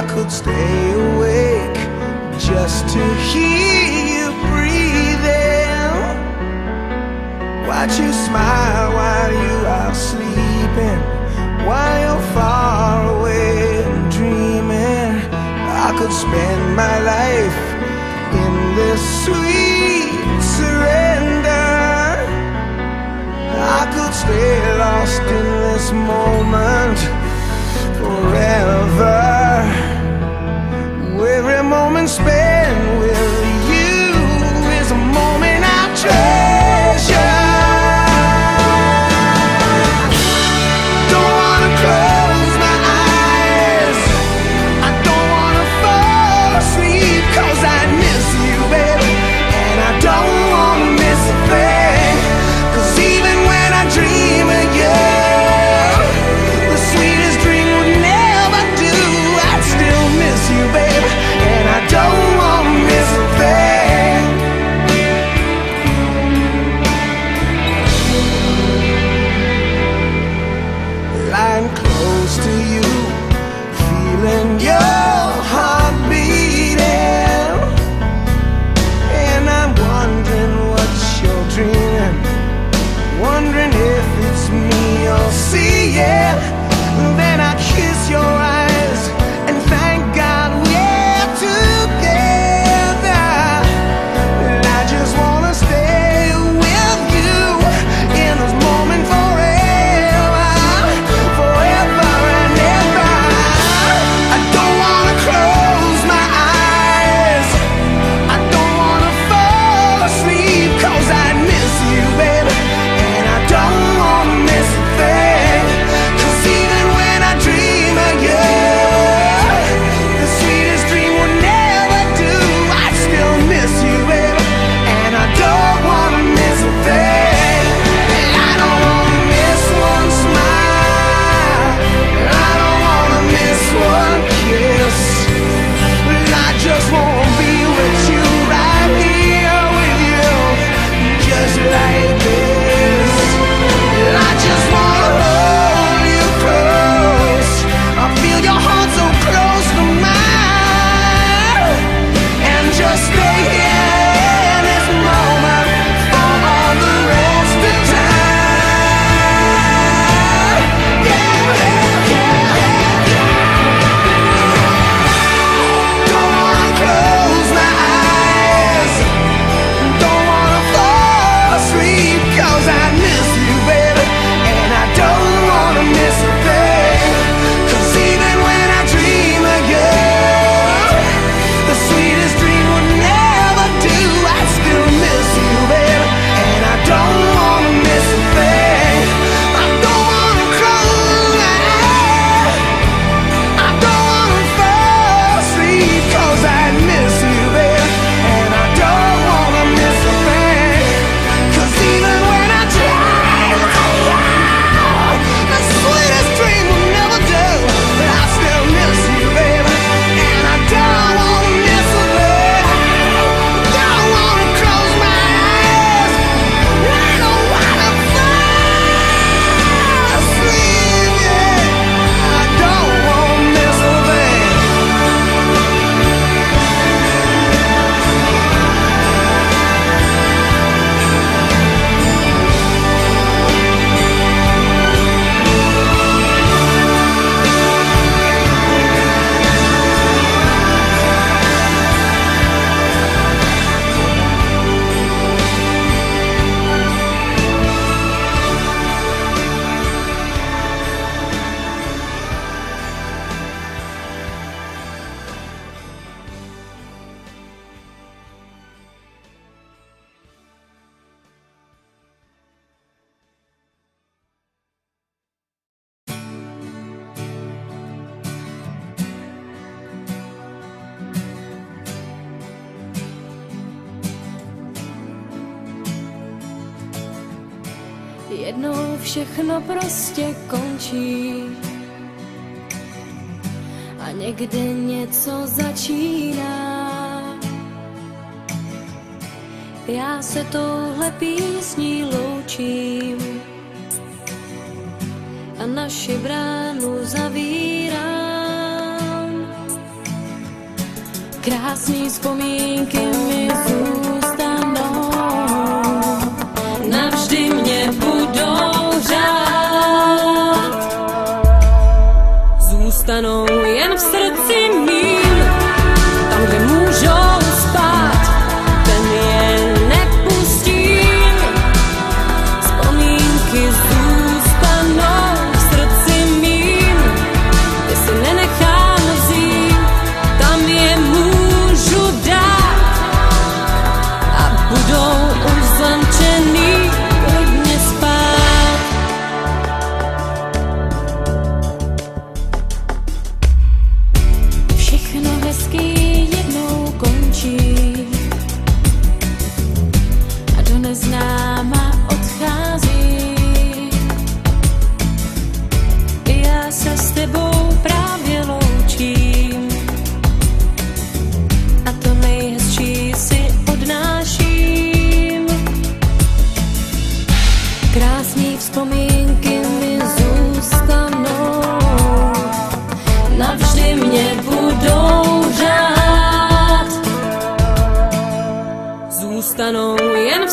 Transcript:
could stay awake just to hear you breathing. Watch you smile while you are sleeping, while you're far away and dreaming. I could spend my life in this sweet surrender. I could stay lost in this moment forever. Every moment spent with you is a moment I treasure. Don't wanna close my eyes, I don't wanna fall asleep, 'cause I miss you, baby, and I don't wanna miss a thing. 'Cause even when I dream of you, the sweetest dream would never do. I'd still miss you, baby, and I don't wanna miss a thing. Lying close to you, feeling your heart beating, and I'm wondering what you're dreaming, wondering if it's me you're seeing. Then I kiss your eyes and thank God we're together. And I just wanna stay with you in this moment forever, forever and ever. I don't wanna close my eyes, I don't wanna fall asleep, 'cause I miss you, baby, and I don't wanna miss a thing. 'Cause even when I dream of you, the sweetest dream will never do. I still miss you, baby, and I don't wanna miss a thing. I don't wanna miss one smile, I don't wanna miss one kiss. I just wanna be with you, right here with you, just like this. I just wanna hold you close, I feel your heart so close to mine, and just stay here in this moment for all the rest of time. Yeah, yeah, yeah. Don't wanna close my eyes, don't wanna fall asleep, 'cause I miss you, baby, and I don't wanna miss a thing. 'Cause even when I dream of you, the sweetest dream would never do. I still miss you, baby, and I don't wanna miss a thing. I don't wanna close my eyes, I don't wanna fall asleep, 'cause I miss you, baby, and I don't wanna miss a thing. 'Cause even when I dream of you, the sweetest dream will never do. But I still miss you, baby, and I don't wanna miss a thing. Don't wanna close my eyes, I don't wanna fall asleep, yeah. I don't wanna miss a thing. Jednou všechno prostě končí a někde něco začíná. Já se touhle písní loučím a naši bránu zavírám. Krásný vzpomínky mi zůstanou, navždy mě budou řád. Zůstanou jen v srdci mým, tam, kde můžou spát, ten je nepustím. Vzpomínky zůstanou v srdci mým, ty si nenechám vzít, tam je můžu dát a budou uzamčený klidně spát. Všechno hezký jednou končí a do neznáma odchází. Já se s tebou právě loučím a to nejhezčí si odnáším. Krásný vzpomínky mi zůstanou, navždy mě budou řád. Zůstanou jen v